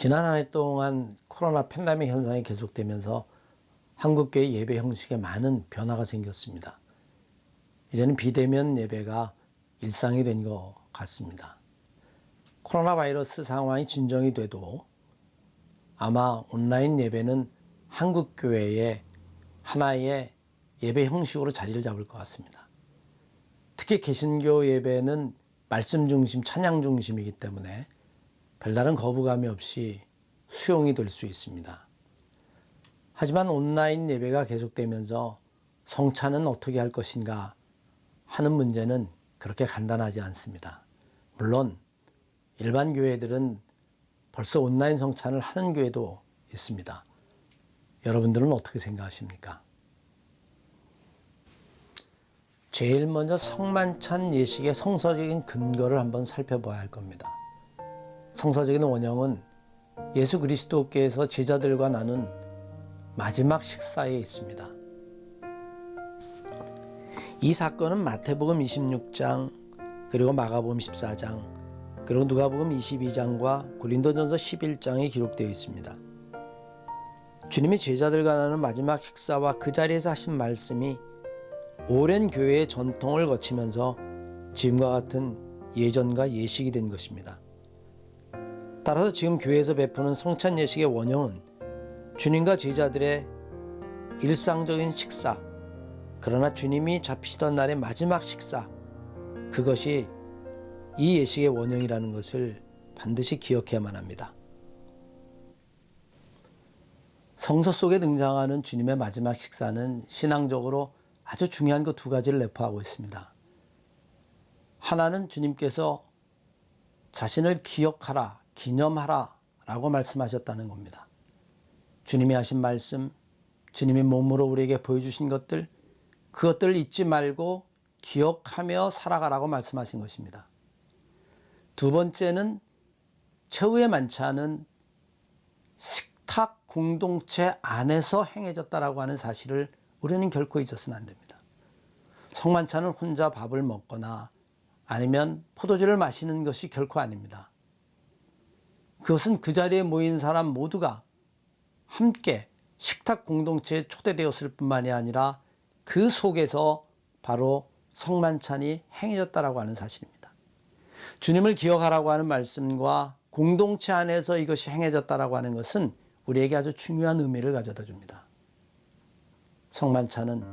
지난 한 해 동안 코로나 팬데믹 현상이 계속되면서 한국교회 예배 형식에 많은 변화가 생겼습니다. 이제는 비대면 예배가 일상이 된 것 같습니다. 코로나 바이러스 상황이 진정이 돼도 아마 온라인 예배는 한국교회의 하나의 예배 형식으로 자리를 잡을 것 같습니다. 특히 개신교 예배는 말씀 중심, 찬양 중심이기 때문에 별다른 거부감이 없이 수용이 될 수 있습니다. 하지만 온라인 예배가 계속되면서 성찬은 어떻게 할 것인가 하는 문제는 그렇게 간단하지 않습니다. 물론 일반 교회들은 벌써 온라인 성찬을 하는 교회도 있습니다. 여러분들은 어떻게 생각하십니까? 제일 먼저 성만찬 예식의 성서적인 근거를 한번 살펴봐야 할 겁니다. 성서적인 원형은 예수 그리스도께서 제자들과 나눈 마지막 식사에 있습니다. 이 사건은 마태복음 26장, 그리고 마가복음 14장, 그리고 누가복음 22장과 고린도전서 11장에 기록되어 있습니다. 주님이 제자들과 나눈 마지막 식사와 그 자리에서 하신 말씀이 오랜 교회의 전통을 거치면서 지금과 같은 예전과 예식이 된 것입니다. 따라서 지금 교회에서 베푸는 성찬 예식의 원형은 주님과 제자들의 일상적인 식사, 그러나 주님이 잡히시던 날의 마지막 식사, 그것이 이 예식의 원형이라는 것을 반드시 기억해야만 합니다. 성서 속에 등장하는 주님의 마지막 식사는 신앙적으로 아주 중요한 것 두 가지를 내포하고 있습니다. 하나는 주님께서 자신을 기억하라, 기념하라 라고 말씀하셨다는 겁니다. 주님이 하신 말씀, 주님이 몸으로 우리에게 보여주신 것들, 그것들을 잊지 말고 기억하며 살아가라고 말씀하신 것입니다. 두 번째는 최후의 만찬은 식탁 공동체 안에서 행해졌다라고 하는 사실을 우리는 결코 잊어서는 안 됩니다. 성만찬은 혼자 밥을 먹거나 아니면 포도주를 마시는 것이 결코 아닙니다. 그것은 그 자리에 모인 사람 모두가 함께 식탁 공동체에 초대되었을 뿐만이 아니라 그 속에서 바로 성만찬이 행해졌다라고 하는 사실입니다. 주님을 기억하라고 하는 말씀과 공동체 안에서 이것이 행해졌다라고 하는 것은 우리에게 아주 중요한 의미를 가져다 줍니다. 성만찬은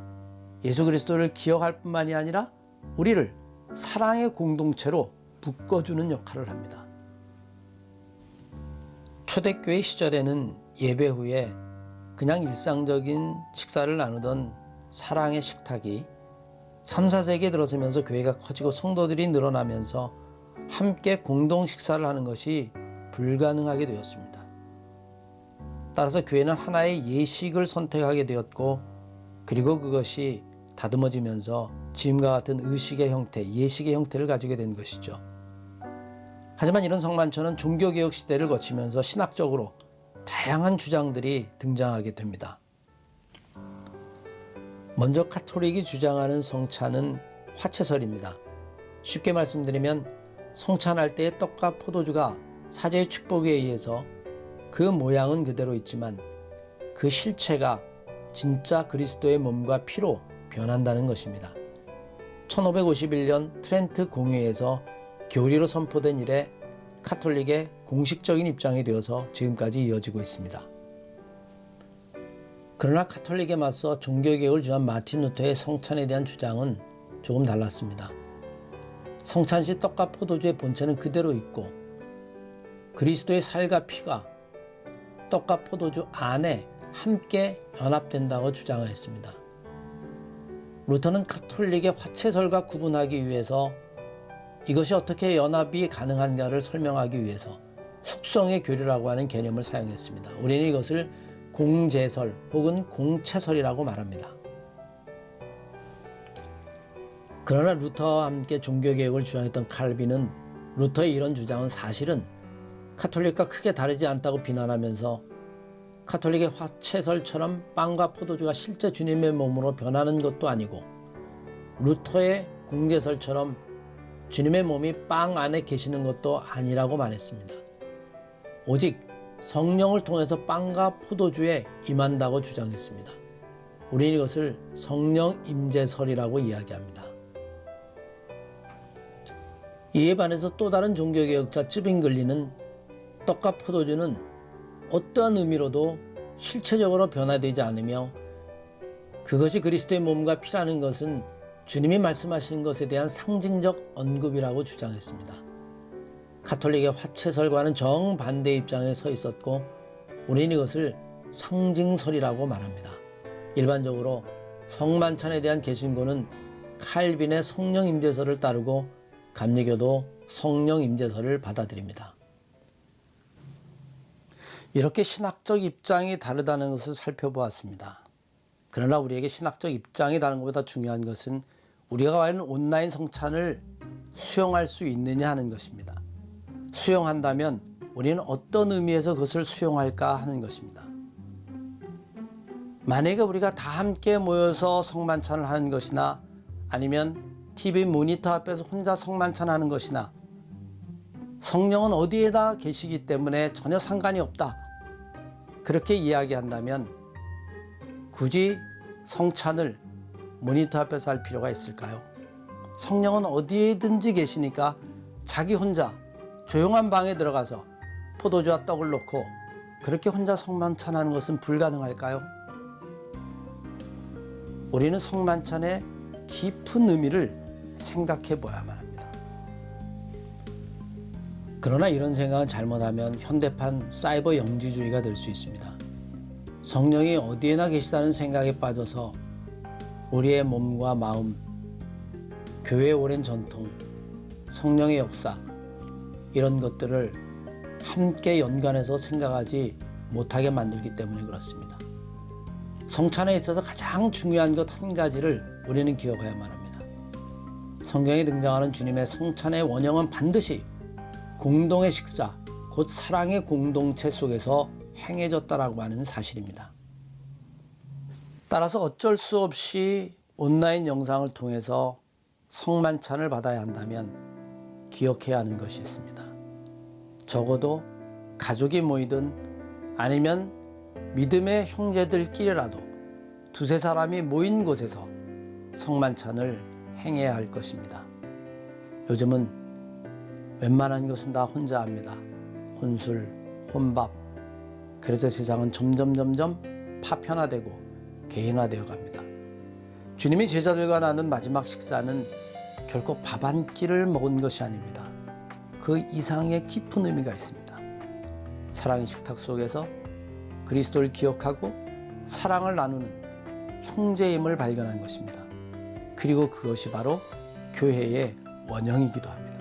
예수 그리스도를 기억할 뿐만이 아니라 우리를 사랑의 공동체로 묶어주는 역할을 합니다. 초대교회 시절에는 예배 후에 그냥 일상적인 식사를 나누던 사랑의 식탁이 3, 4세기에 들어서면서 교회가 커지고 성도들이 늘어나면서 함께 공동 식사를 하는 것이 불가능하게 되었습니다. 따라서 교회는 하나의 예식을 선택하게 되었고, 그리고 그것이 다듬어지면서 지금과 같은 의식의 형태, 예식의 형태를 가지게 된 것이죠. 하지만 이런 성만찬은 종교개혁 시대를 거치면서 신학적으로 다양한 주장들이 등장하게 됩니다. 먼저 카톨릭이 주장하는 성찬은 화채설입니다. 쉽게 말씀드리면 성찬할 때의 떡과 포도주가 사제의 축복에 의해서 그 모양은 그대로 있지만 그 실체가 진짜 그리스도의 몸과 피로 변한다는 것입니다. 1551년 트렌트 공회에서 교리로 선포된 이래 카톨릭의 공식적인 입장이 되어서 지금까지 이어지고 있습니다. 그러나 카톨릭에 맞서 종교개혁을 주한 마틴 루터의 성찬에 대한 주장은 조금 달랐습니다. 성찬 시 떡과 포도주의 본체는 그대로 있고 그리스도의 살과 피가 떡과 포도주 안에 함께 연합된다고 주장했습니다. 루터는 카톨릭의 화채설과 구분하기 위해서 이것이 어떻게 연합이 가능한가를 설명하기 위해서 속성의 교류라고 하는 개념을 사용했습니다. 우리는 이것을 공제설 혹은 공채설이라고 말합니다. 그러나 루터와 함께 종교개혁을 주장했던 칼빈은 루터의 이런 주장은 사실은 카톨릭과 크게 다르지 않다고 비난하면서 카톨릭의 화채설처럼 빵과 포도주가 실제 주님의 몸으로 변하는 것도 아니고 루터의 공제설처럼 주님의 몸이 빵 안에 계시는 것도 아니라고 말했습니다. 오직 성령을 통해서 빵과 포도주에 임한다고 주장했습니다. 우리는 이것을 성령 임재설이라고 이야기합니다. 이에 반해서 또 다른 종교개혁자 쯔빙글리는 떡과 포도주는 어떠한 의미로도 실체적으로 변화되지 않으며 그것이 그리스도의 몸과 피라는 것은 주님이 말씀하신 것에 대한 상징적 언급이라고 주장했습니다. 가톨릭의 화채설과는 정반대 입장에 서 있었고 우리는 이것을 상징설이라고 말합니다. 일반적으로 성만찬에 대한 개신교는 칼빈의 성령 임재설을 따르고 감리교도 성령 임재설을 받아들입니다. 이렇게 신학적 입장이 다르다는 것을 살펴보았습니다. 그러나 우리에게 신학적 입장이 다른 것보다 중요한 것은 우리가 과연 온라인 성찬을 수용할 수 있느냐 하는 것입니다. 수용한다면 우리는 어떤 의미에서 그것을 수용할까 하는 것입니다. 만약에 우리가 다 함께 모여서 성만찬을 하는 것이나 아니면 TV 모니터 앞에서 혼자 성만찬하는 것이나 성령은 어디에다 계시기 때문에 전혀 상관이 없다. 그렇게 이야기한다면 굳이 성찬을 모니터 앞에서 할 필요가 있을까요? 성령은 어디에든지 계시니까 자기 혼자 조용한 방에 들어가서 포도주와 떡을 놓고 그렇게 혼자 성만찬하는 것은 불가능할까요? 우리는 성만찬의 깊은 의미를 생각해 보아야만 합니다. 그러나 이런 생각은 잘못하면 현대판 사이버 영지주의가 될 수 있습니다. 성령이 어디에나 계시다는 생각에 빠져서 우리의 몸과 마음, 교회의 오랜 전통, 성령의 역사 이런 것들을 함께 연관해서 생각하지 못하게 만들기 때문에 그렇습니다. 성찬에 있어서 가장 중요한 것 한 가지를 우리는 기억해야만 합니다. 성경에 등장하는 주님의 성찬의 원형은 반드시 공동의 식사, 곧 사랑의 공동체 속에서 행해졌다라고 하는 사실입니다. 따라서 어쩔 수 없이 온라인 영상을 통해서 성만찬을 받아야 한다면 기억해야 하는 것이 있습니다. 적어도 가족이 모이든 아니면 믿음의 형제들끼리라도 두세 사람이 모인 곳에서 성만찬을 행해야 할 것입니다. 요즘은 웬만한 것은 다 혼자 합니다. 혼술, 혼밥. 그래서 세상은 점점 파편화되고 개인화되어 갑니다. 주님이 제자들과 나눈 마지막 식사는 결코 밥 한 끼를 먹은 것이 아닙니다. 그 이상의 깊은 의미가 있습니다. 사랑의 식탁 속에서 그리스도를 기억하고 사랑을 나누는 형제임을 발견한 것입니다. 그리고 그것이 바로 교회의 원형이기도 합니다.